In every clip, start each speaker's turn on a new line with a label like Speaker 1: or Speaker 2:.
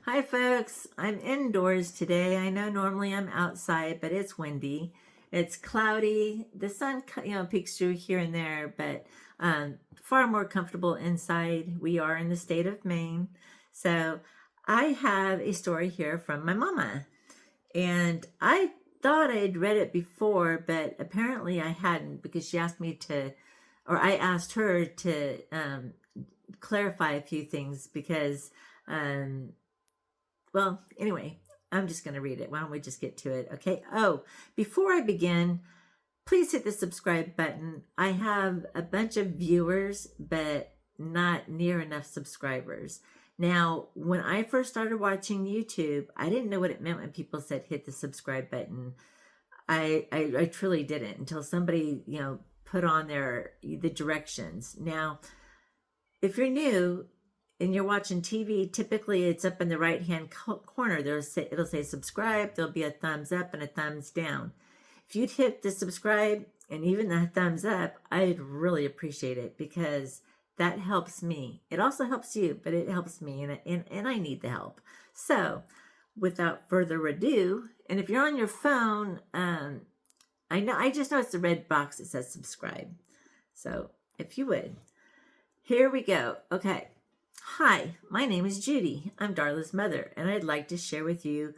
Speaker 1: Hi folks, I'm indoors today. I know normally I'm outside, but it's windy. It's cloudy. The sun, peeks through here and there, but far more comfortable inside. We are in the state of Maine. So I have a story here from my mama. And I thought I'd read it before, but apparently I hadn't because she asked me to, or I asked her to clarify a few things because anyway, I'm just going to read it. Why don't we just get to it? Okay. Oh, before I begin, please hit the subscribe button. I have a bunch of viewers, but not near enough subscribers. Now, when I first started watching YouTube, I didn't know what it meant when people said hit the subscribe button. I truly didn't until somebody, put on the directions. Now, if you're new, and you're watching TV, typically it's up in the right-hand corner. It'll say subscribe. There'll be a thumbs up and a thumbs down. If you'd hit the subscribe and even the thumbs up, I'd really appreciate it because that helps me. It also helps you, but it helps me, and I need the help. So, without further ado, and if you're on your phone, I just know it's the red box that says subscribe. So, if you would, here we go. Okay. Hi, my name is Judy. I'm Darla's mother, and I'd like to share with you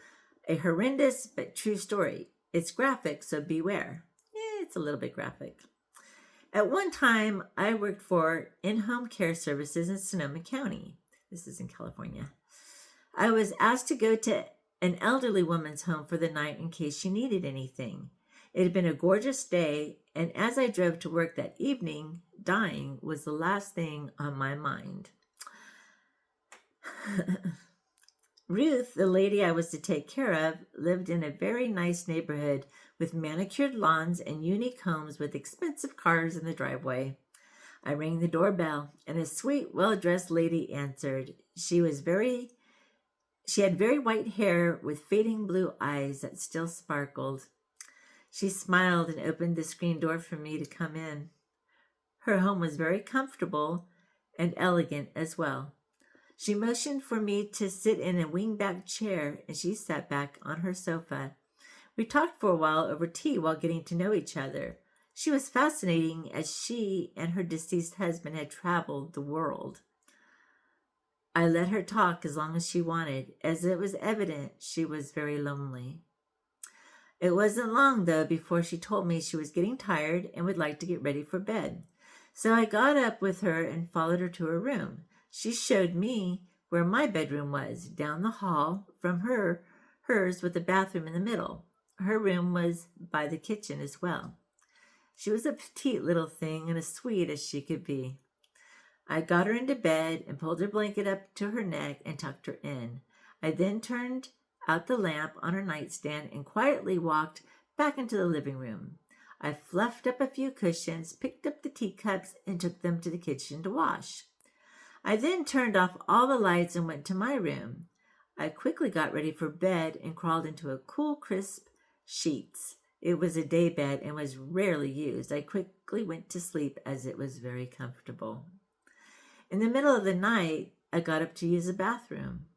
Speaker 1: a horrendous but true story. It's graphic, so beware. It's a little bit graphic. At one time, I worked for in-home care services in Sonoma County. This is in California. I was asked to go to an elderly woman's home for the night in case she needed anything. It had been a gorgeous day, and as I drove to work that evening, dying was the last thing on my mind. Ruth, the lady I was to take care of, lived in a very nice neighborhood with manicured lawns and unique homes with expensive cars in the driveway. I rang the doorbell, and a sweet, well-dressed lady answered. She had very white hair with fading blue eyes that still sparkled. She smiled and opened the screen door for me to come in. Her home was very comfortable and elegant as well. She motioned for me to sit in a wingback chair, and she sat back on her sofa. We talked for a while over tea while getting to know each other. She was fascinating as she and her deceased husband had traveled the world. I let her talk as long as she wanted, as it was evident she was very lonely. It wasn't long, though, before she told me she was getting tired and would like to get ready for bed. So I got up with her and followed her to her room. She showed me where my bedroom was, down the hall from hers with the bathroom in the middle. Her room was by the kitchen as well. She was a petite little thing and as sweet as she could be. I got her into bed and pulled her blanket up to her neck and tucked her in. I then turned out the lamp on her nightstand and quietly walked back into the living room. I fluffed up a few cushions, picked up the teacups, and took them to the kitchen to wash. I then turned off all the lights and went to my room. I quickly got ready for bed and crawled into a cool, crisp sheets. It was a day bed and was rarely used. I quickly went to sleep as it was very comfortable. In the middle of the night, I got up to use the bathroom.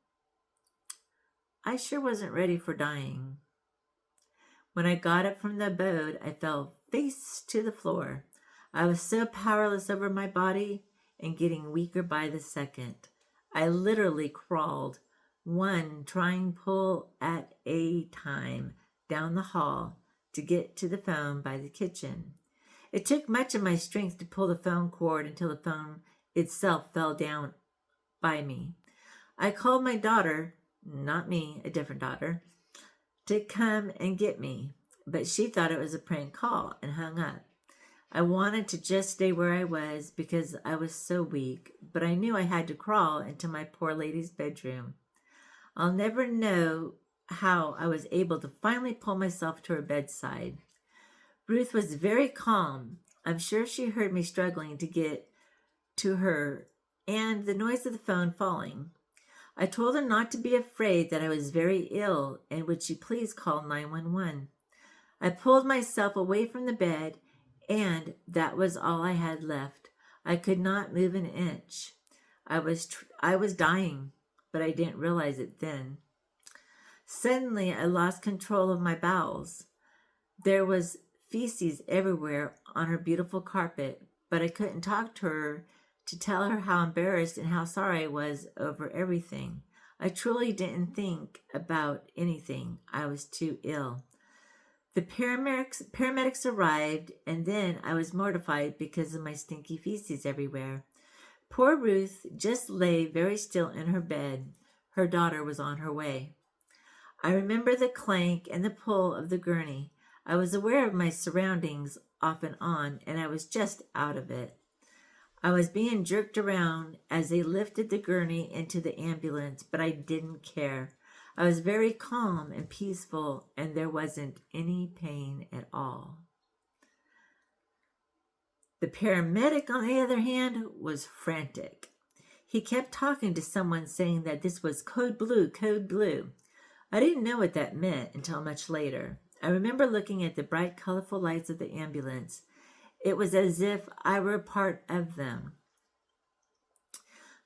Speaker 1: I sure wasn't ready for dying. When I got up from the abode, I fell face to the floor. I was so powerless over my body and getting weaker by the second. I literally crawled, one trying pull at a time, down the hall to get to the phone by the kitchen. It took much of my strength to pull the phone cord until the phone itself fell down by me. I called my daughter, not me, a different daughter, to come and get me, but she thought it was a prank call and hung up. I wanted to just stay where I was because I was so weak, but I knew I had to crawl into my poor lady's bedroom. I'll never know how I was able to finally pull myself to her bedside. Ruth was very calm. I'm sure she heard me struggling to get to her and the noise of the phone falling. I told her not to be afraid, that I was very ill, and would she please call 911. I pulled myself away from the bed, and that was all I had left. I could not move an inch. I was dying. but I didn't realize it then. Suddenly, I lost control of my bowels. There was feces everywhere on her beautiful carpet, but I couldn't talk to her to tell her how embarrassed and how sorry I was over everything. I truly didn't think about anything. I was too ill. The paramedics arrived, and then I was mortified because of my stinky feces everywhere. Poor Ruth just lay very still in her bed. Her daughter was on her way. I remember the clank and the pull of the gurney. I was aware of my surroundings off and on, and I was just out of it. I was being jerked around as they lifted the gurney into the ambulance, but I didn't care. I was very calm and peaceful, and there wasn't any pain at all. The paramedic, on the other hand, was frantic. He kept talking to someone saying that this was code blue, code blue. I didn't know what that meant until much later. I remember looking at the bright, colorful lights of the ambulance. It was as if I were a part of them.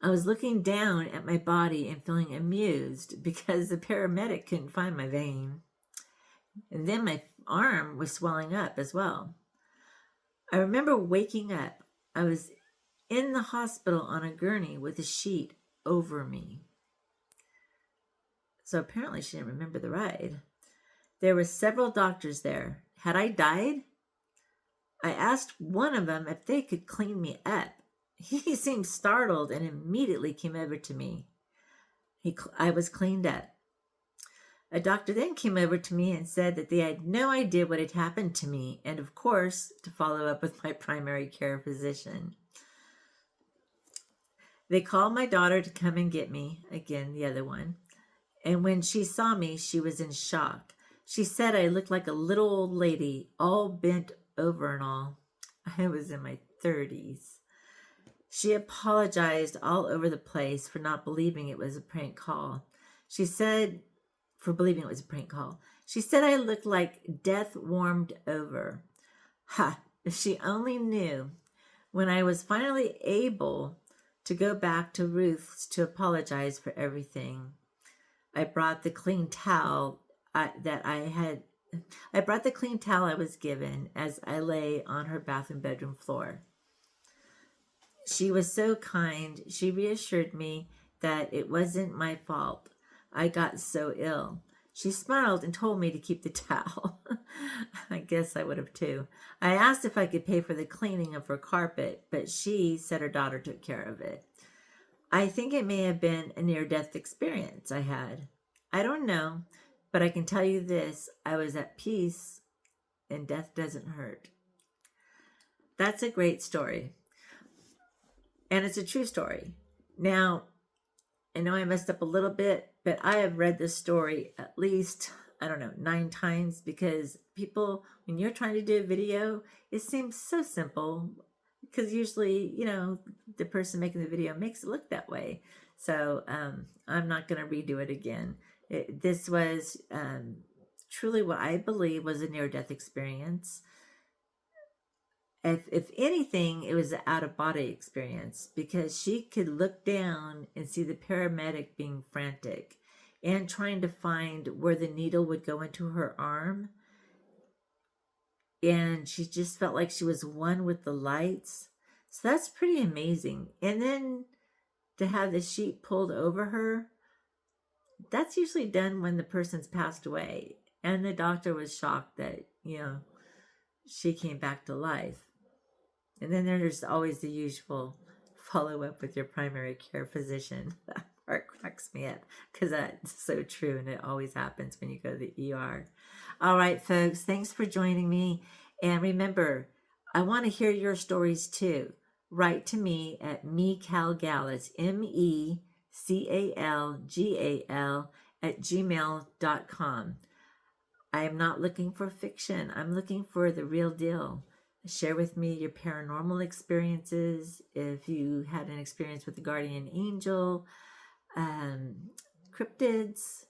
Speaker 1: I was looking down at my body and feeling amused because the paramedic couldn't find my vein. And then my arm was swelling up as well. I remember waking up. I was in the hospital on a gurney with a sheet over me. So apparently she didn't remember the ride. There were several doctors there. Had I died? I asked one of them if they could clean me up. He seemed startled and immediately came over to me. I was cleaned up. A doctor then came over to me and said that they had no idea what had happened to me, and of course, to follow up with my primary care physician. They called my daughter to come and get me, again, the other one, and when she saw me, she was in shock. She said I looked like a little old lady, all bent over and all. I was in my 30s. She apologized all over the place for not believing it was a prank call. She said I looked like death warmed over. Ha! If she only knew. When I was finally able to go back to Ruth's to apologize for everything, I brought the clean towel I was given as I lay on her bathroom bedroom floor. She was so kind. She reassured me that it wasn't my fault. I got so ill. She smiled and told me to keep the towel. I guess I would have too. I asked if I could pay for the cleaning of her carpet, but she said her daughter took care of it. I think it may have been a near-death experience I had. I don't know, but I can tell you this. I was at peace, and death doesn't hurt. That's a great story. And it's a true story. Now, I know I messed up a little bit, but I have read this story at least, 9 times, because people, when you're trying to do a video, it seems so simple because usually, the person making the video makes it look that way. So I'm not going to redo it again. This was truly what I believe was a near-death experience. If anything, it was an out-of-body experience because she could look down and see the paramedic being frantic and trying to find where the needle would go into her arm. And she just felt like she was one with the lights. So that's pretty amazing. And then to have the sheet pulled over her, that's usually done when the person's passed away. And the doctor was shocked that, she came back to life. And then there's always the usual follow-up with your primary care physician. That part cracks me up because that's so true, and it always happens when you go to the ER. All right, folks, thanks for joining me. And remember, I want to hear your stories too. Write to me at mecalgal, MECALGAL @gmail.com. I am not looking for fiction. I'm looking for the real deal. Share with me your paranormal experiences. If you had an experience with the guardian angel, cryptids,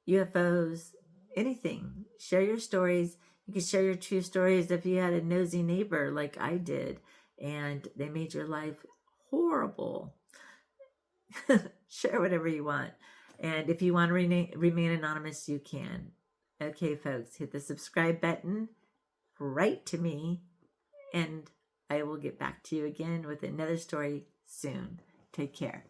Speaker 1: UFOs, anything. Share your stories. You can share your true stories if you had a nosy neighbor like I did and they made your life horrible. Share whatever you want. And if you want to remain anonymous, you can. Okay, folks, hit the subscribe button, write to me, and I will get back to you again with another story soon. Take care.